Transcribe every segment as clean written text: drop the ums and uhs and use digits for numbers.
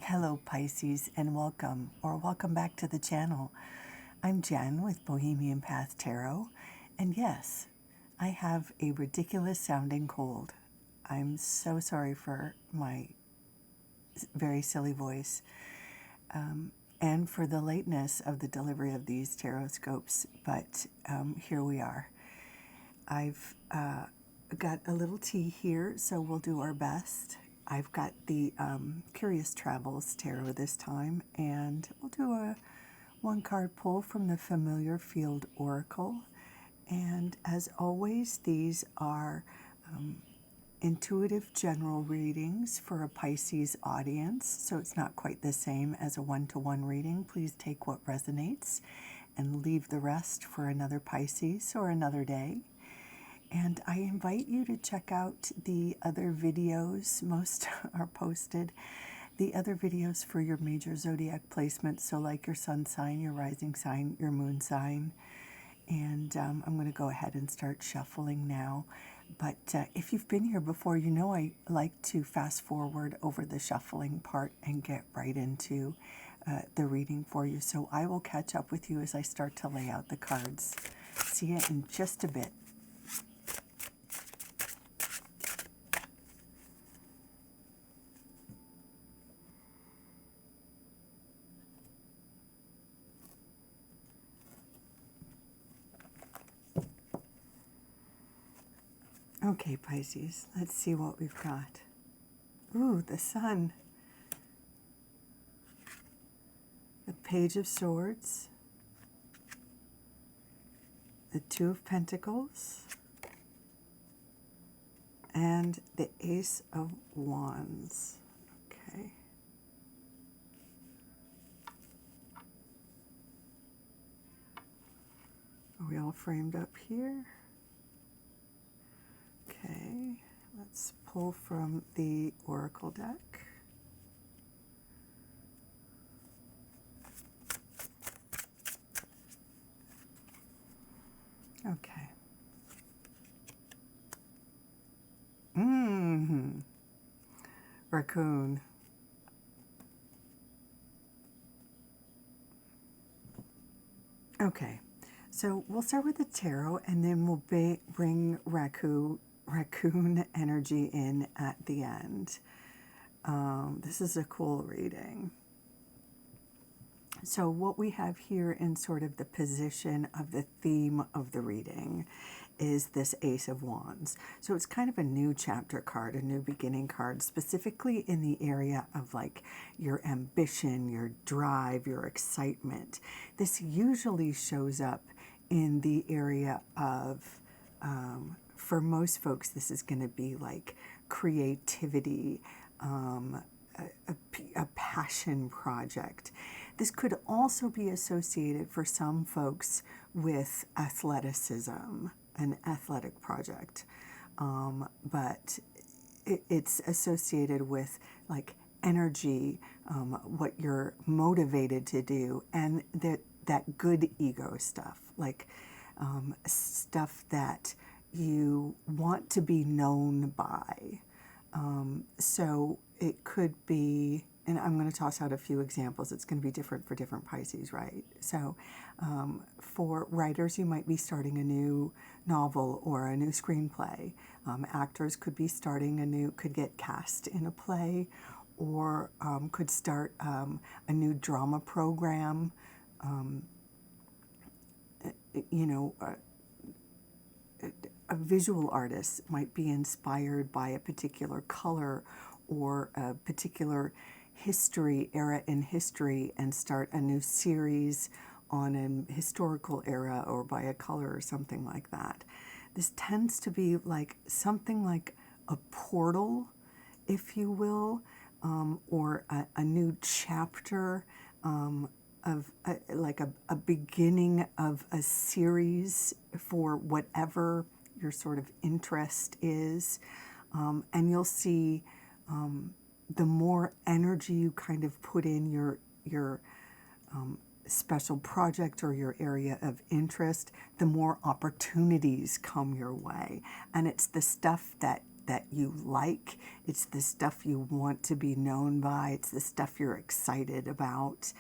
Hello Pisces and welcome back to the channel. I'm Jen with Bohemian Path Tarot, and yes, I have a ridiculous sounding cold. I'm so sorry for my very silly voice and for the lateness of the delivery of these Tarotscopes, but here we are. I've got a little tea here, so we'll do our best. I've got the Curious Travels Tarot this time, and we'll do a one card pull from the Familiar Field Oracle. And as always, these are intuitive general readings for a Pisces audience, so it's not quite the same as a one-to-one reading. Please take what resonates and leave the rest for another Pisces or another day. And I invite you to check out the other videos. Most are posted. The other videos for your major zodiac placements, so like your sun sign, your rising sign, your moon sign. And I'm going to go ahead and start shuffling now. But if you've been here before, you know I like to fast forward over the shuffling part and get right into the reading for you. So I will catch up with you as I start to lay out the cards. See you in just a bit. Okay, Pisces, let's see what we've got. Ooh, the Sun. The Page of Swords. The Two of Pentacles. And the Ace of Wands. Okay. Are we all framed up here? Okay, let's pull from the Oracle deck. Okay. Raccoon. Okay, so we'll start with the tarot and then we'll bring raccoon energy in at the end. This is a cool reading. So what we have here in sort of the position of the theme of the reading is this Ace of Wands. So it's kind of a new chapter card, a new beginning card, specifically in the area of like your ambition, your drive, your excitement. This usually shows up in the area of, for most folks, this is going to be like creativity, a passion project. This could also be associated for some folks with athleticism, an athletic project, but it's associated with like energy, what you're motivated to do, and that good ego stuff, like stuff that you want to be known by. So it could be, and I'm going to toss out a few examples. It's going to be different for different Pisces, right? So for writers, you might be starting a new novel or a new screenplay. Actors could be starting could get cast in a play, or could start a new drama program. A visual artist might be inspired by a particular color or a particular era in history and start a new series on an historical era or by a color or something like that. This tends to be like something like a portal, if you will, or a new chapter of like a beginning of a series for whatever your sort of interest is. And you'll see the more energy you kind of put in your special project or your area of interest, the more opportunities come your way. And it's the stuff that that you like. It's the stuff you want to be known by. It's the stuff you're excited about.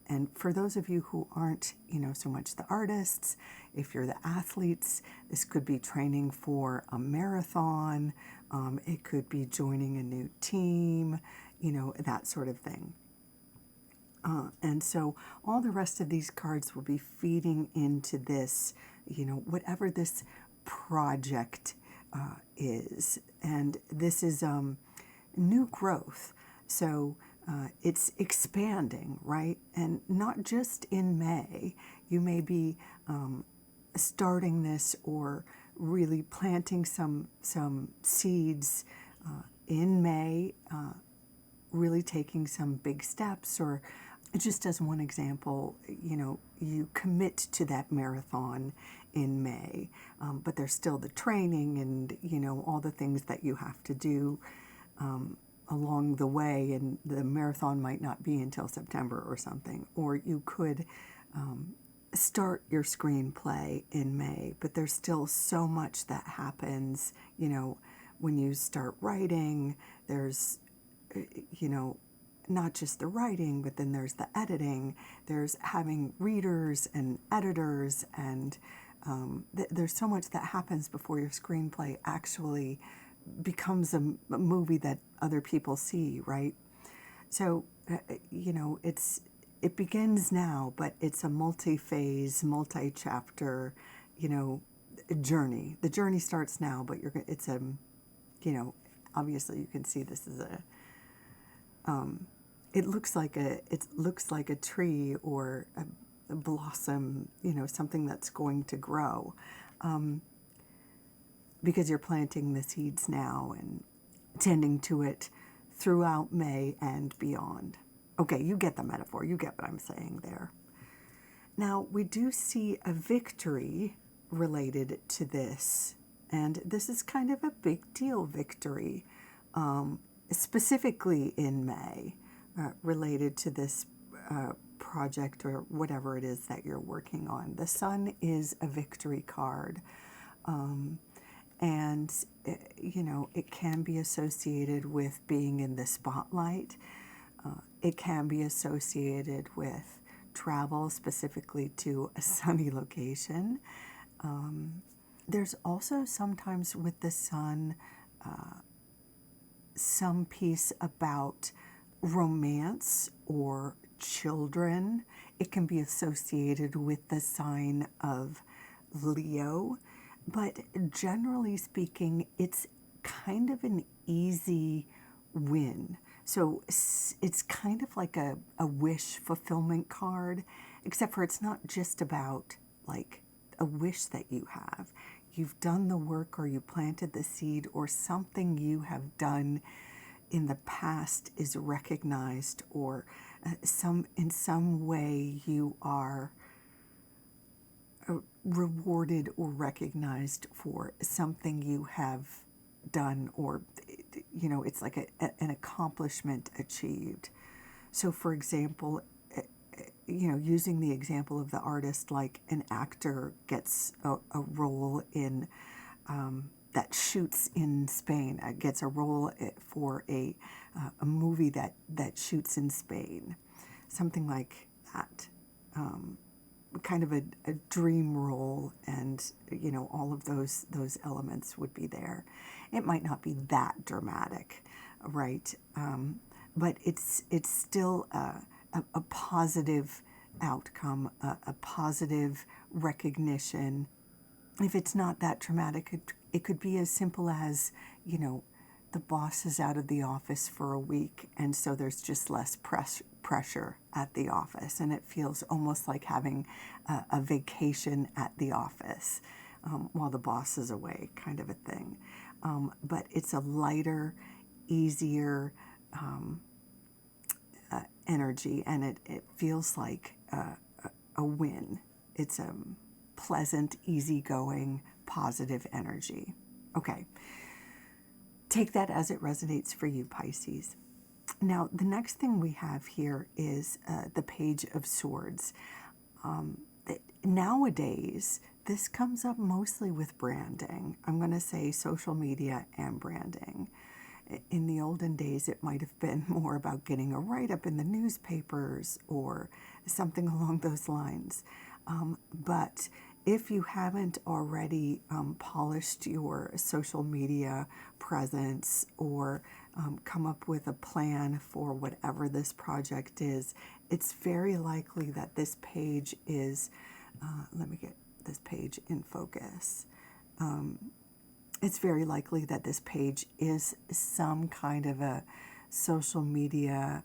And for those of you who aren't, so much the artists, if you're the athletes, this could be training for a marathon. It could be joining a new team, that sort of thing. And so all the rest of these cards will be feeding into this, whatever this project is. And this is new growth. So it's expanding, right? And not just in May. You may be starting this or really planting some seeds in May, really taking some big steps, or just as one example, you commit to that marathon in May, but there's still the training and, all the things that you have to do along the way, and the marathon might not be until September or something. Or you could start your screenplay in May, but there's still so much that happens, when you start writing. There's, not just the writing, but then there's the editing, there's having readers and editors, and there's so much that happens before your screenplay actually becomes a movie that other people see, right? So, it begins now, but it's a multi-phase, multi-chapter, journey. The journey starts now, but it's a, obviously you can see this is a, it looks like a tree or a blossom, something that's going to grow, because you're planting the seeds now and tending to it throughout May and beyond. Okay, you get the metaphor. You get what I'm saying there. Now, we do see a victory related to this, and this is kind of a big deal victory, specifically in May, related to this project or whatever it is that you're working on. The Sun is a victory card, and it can be associated with being in the spotlight. It can be associated with travel, specifically to a sunny location. There's also sometimes with the Sun some piece about romance or children. It can be associated with the sign of Leo, but generally speaking, it's kind of an easy win. So it's kind of like a wish fulfillment card, except for it's not just about like a wish that you have. You've done the work, or you planted the seed, or something you have done in the past is recognized, or in some way you are rewarded or recognized for something you have done, or it's like an accomplishment achieved. So for example, using the example of the artist, like an actor gets a role in that shoots in Spain, gets a role for a movie that shoots in Spain, something like that. Kind of a dream role, and all of those elements would be there. It might not be that dramatic, right? But it's still a positive outcome, a positive recognition. If it's not that dramatic, it could be as simple as, the boss is out of the office for a week, and so there's just less pressure at the office, and it feels almost like having a vacation at the office while the boss is away, kind of a thing. But it's a lighter, easier energy, and it feels like a win. It's a pleasant, easygoing, positive energy. Okay. Take that as it resonates for you, Pisces. Now, the next thing we have here is the Page of Swords. Nowadays, this comes up mostly with branding. I'm going to say social media and branding. In the olden days, it might have been more about getting a write-up in the newspapers or something along those lines. But if you haven't already polished your social media presence or come up with a plan for whatever this project is, it's very likely that this page is, let me get this page in focus. It's very likely that this page is some kind of a social media,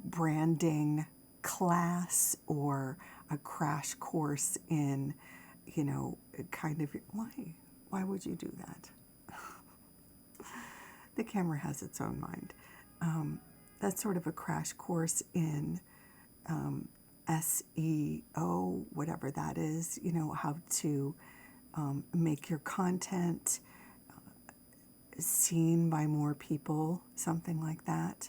branding class or a crash course in, kind of, why would you do that? The camera has its own mind. That's sort of a crash course in SEO, whatever that is, how to make your content seen by more people, something like that.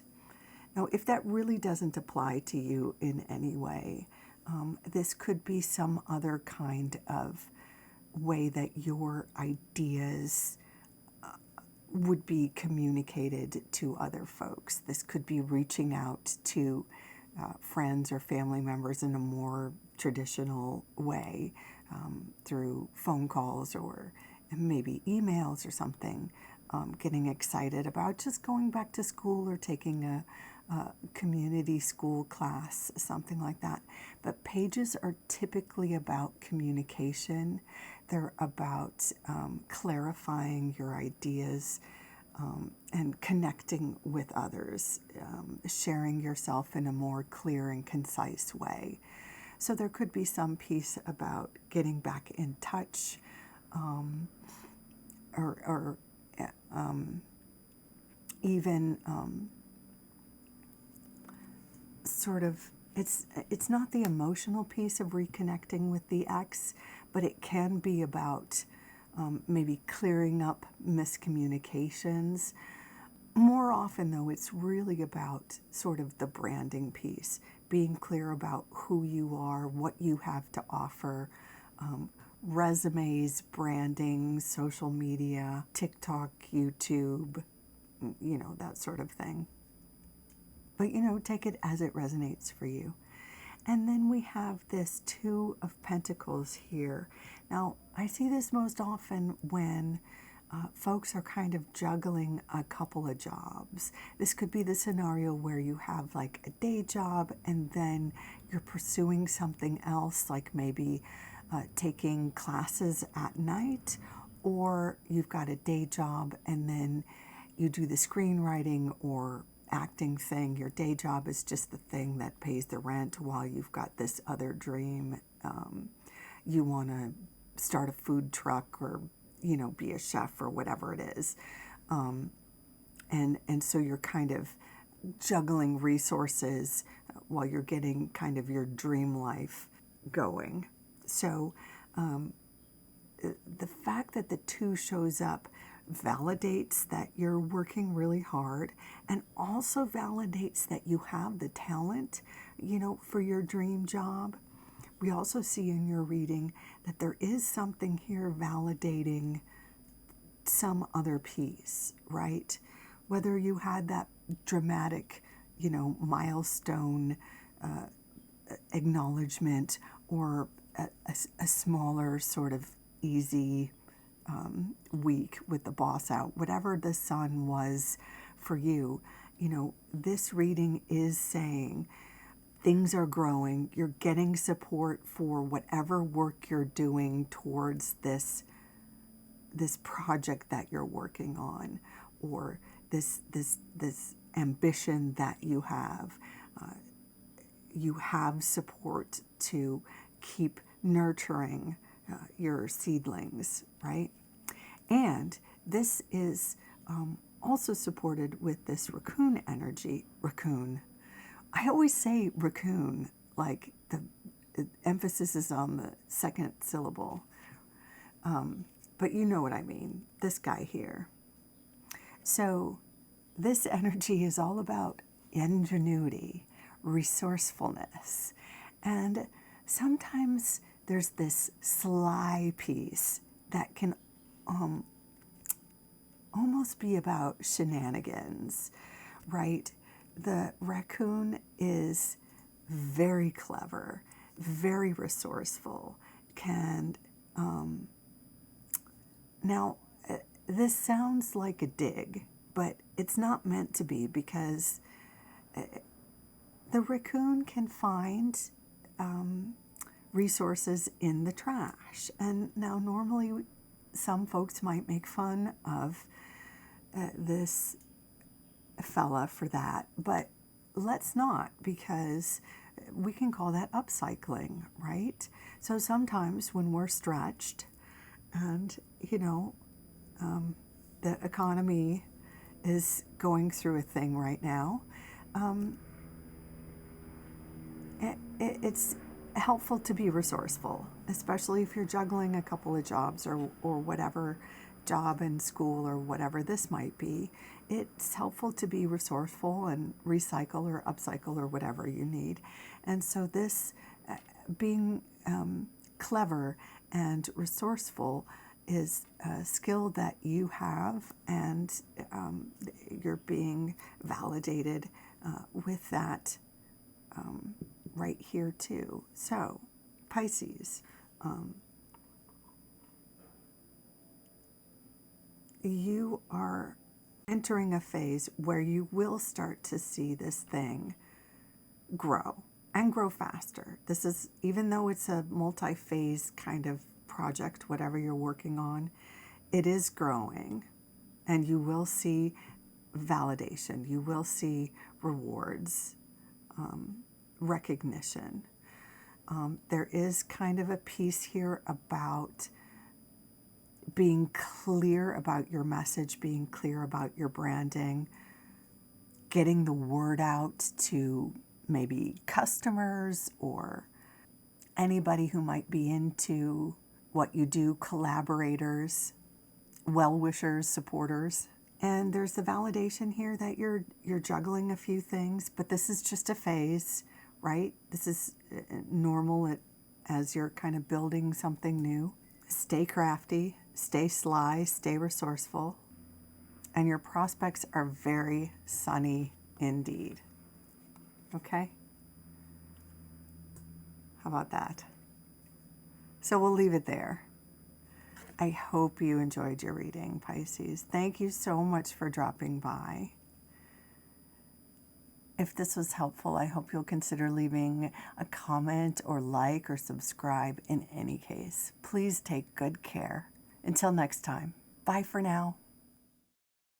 Now, if that really doesn't apply to you in any way, this could be some other kind of way that your ideas would be communicated to other folks. This could be reaching out to friends or family members in a more traditional way, through phone calls or maybe emails or something, getting excited about just going back to school or taking a community school class, something like that. But pages are typically about communication. They're about clarifying your ideas and connecting with others, sharing yourself in a more clear and concise way. So there could be some piece about getting back in touch, or even sort of, it's not the emotional piece of reconnecting with the ex, but it can be about maybe clearing up miscommunications. More often, though, it's really about sort of the branding piece, being clear about who you are, what you have to offer, resumes, branding, social media, TikTok, YouTube, that sort of thing. But, take it as it resonates for you. And then we have this Two of Pentacles here. Now, I see this most often when folks are kind of juggling a couple of jobs. This could be the scenario where you have like a day job and then you're pursuing something else, like maybe taking classes at night, or you've got a day job and then you do the screenwriting or acting thing. Your day job is just the thing that pays the rent while you've got this other dream. You want to start a food truck or, be a chef or whatever it is. And so you're kind of juggling resources while you're getting kind of your dream life going. So the fact that the two shows up validates that you're working really hard, and also validates that you have the talent, for your dream job. We also see in your reading that there is something here validating some other piece, right? Whether you had that dramatic, milestone acknowledgement, or a smaller sort of easy week with the boss out, whatever the sun was for you, this reading is saying things are growing. You're getting support for whatever work you're doing towards this project that you're working on, or this ambition that you have. You have support to keep nurturing your seedlings, right? And this is also supported with this raccoon energy. Raccoon. I always say raccoon, like the emphasis is on the second syllable. But you know what I mean, this guy here. So this energy is all about ingenuity, resourcefulness, and sometimes there's this sly piece that can almost be about shenanigans, right? The raccoon is very clever, very resourceful, can, now, this sounds like a dig, but it's not meant to be, because the raccoon can find resources in the trash. And now normally some folks might make fun of this fella for that, but let's not, because we can call that upcycling, right? So sometimes when we're stretched and, the economy is going through a thing right now, it's helpful to be resourceful, especially if you're juggling a couple of jobs or whatever job in school or whatever this might be. It's helpful to be resourceful and recycle or upcycle or whatever you need. And so this being clever and resourceful is a skill that you have, and you're being validated with that right here too. So Pisces, you are entering a phase where you will start to see this thing grow and grow faster. This is, even though it's a multi-phase kind of project, whatever you're working on, it is growing, and you will see validation. You will see rewards, recognition. There is kind of a piece here about being clear about your message, being clear about your branding, getting the word out to maybe customers or anybody who might be into what you do, collaborators, well-wishers, supporters. And there's the validation here that you're juggling a few things, but this is just a phase, right? This is normal as you're kind of building something new. Stay crafty, stay sly, stay resourceful, and your prospects are very sunny indeed. Okay? How about that? So we'll leave it there. I hope you enjoyed your reading, Pisces. Thank you so much for dropping by. If this was helpful, I hope you'll consider leaving a comment or like or subscribe in any case. Please take good care. Until next time, bye for now.